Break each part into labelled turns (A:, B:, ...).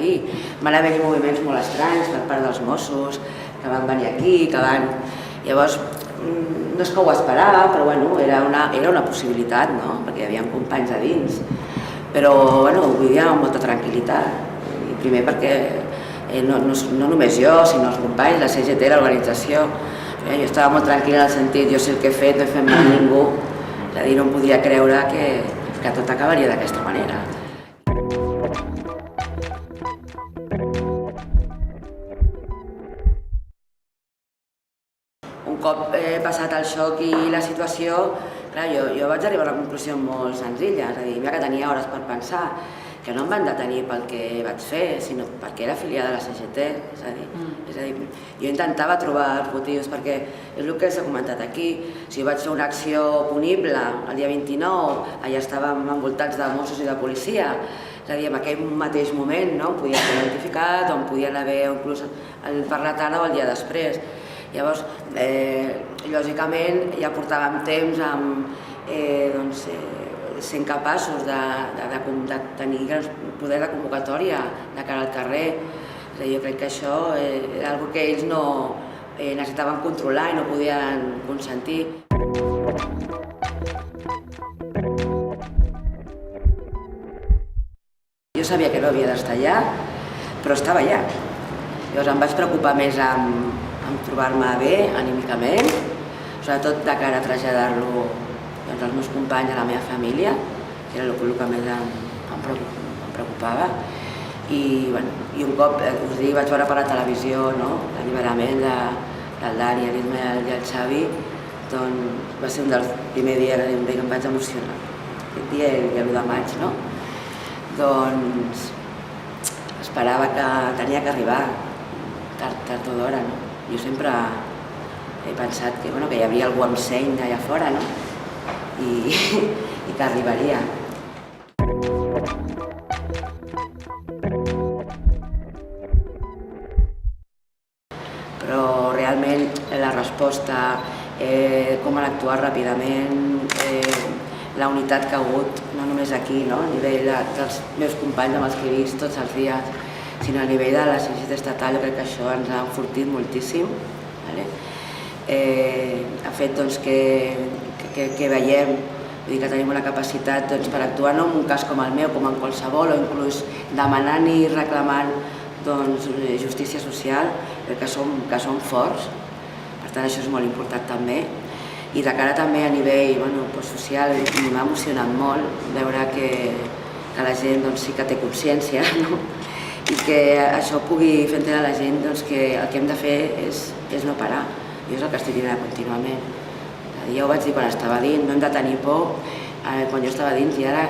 A: dir. Van haver-hi moviments molt estranys per part dels Mossos, que van venir aquí, que van... Llavors, no és que ho esperava, però bueno, era una possibilitat, no? Perquè hi havia companys a dins. Però bueno, ho vivia amb molta tranquil·litat. I primer perquè no només jo, sinó els companys, la CGT, l'organització. Jo estava molt tranquil·la en el sentit, jo sé el que he fet, no he fet mal a ningú. És a dir, no em podia creure que tot acabaria d'aquesta manera. Un cop passat el xoc i la situació, clar, jo vaig arribar a una conclusió molt senzilla, és a dir, mira que tenia hores per pensar, que no em van detenir pel que vaig fer, sinó perquè era afiliada a la CGT, és a dir, jo intentava trobar els motius, perquè és el que s'ha comentat aquí, si vaig fer una acció punible el dia 29, allà estàvem envoltats de Mossos i de policia, és a dir, en aquell mateix moment em podien haver identificat o em podien haver inclús parlat ara o el dia després. Llavors, lògicament, ja portàvem temps sent capaços de tenir poder de convocatòria de cara al carrer. Jo crec que això era una cosa que ells no necessitaven controlar i no podien consentir. Jo sabia que no havia d'estar allà, però estava allà. Llavors em vaig preocupar més en trobar-me bé anímicament, sobretot de cara a traslladar-lo als meus companys, a la meva família, que era el que més em preocupava. I un cop, us dic, vaig veure per la televisió l'alliberament del Dani, l'Ismael i el Xavi, doncs va ser un dels primers dies que em vaig emocionar. Aquest dia, el dia 1 de maig, no? Doncs esperava que tenia que arribar tard o d'hora, no? Jo sempre he pensat que hi havia algú amb seny allà fora, no? I que arribaria. Però realment la resposta, com han actuat ràpidament, la unitat que ha hagut, no només aquí, a nivell dels meus companys amb els que he vist tots els dies, sinó a nivell de la CGT estatal, jo crec que això ens ha enfortit moltíssim. Ha fet que veiem, que tenim una capacitat per actuar no en un cas com el meu, com en qualsevol, o inclús demanant i reclamant justícia social, crec que som forts, per tant això és molt important també. I de cara també a nivell social m'ha emocionat molt veure que la gent sí que té consciència i que això pugui fer entendre a la gent que el que hem de fer és no parar. Jo és el que estic dient contínuament. Ja ho vaig dir quan estava dins, no hem de tenir por quan jo estava dins i ara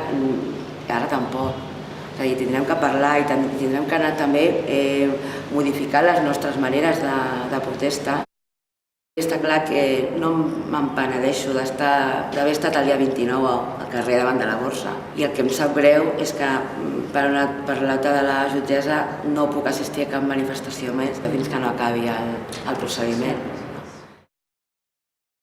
A: tampoc. És a dir, tindrem que parlar i tindrem que anar també modificant les nostres maneres de protesta. Està clar que no me'n penedeixo d'haver estat el dia 29 al carrer davant de la borsa. I el que em sap greu és que per l'alta de la jutgessa no puc assistir a cap manifestació més fins que no acabi el procediment.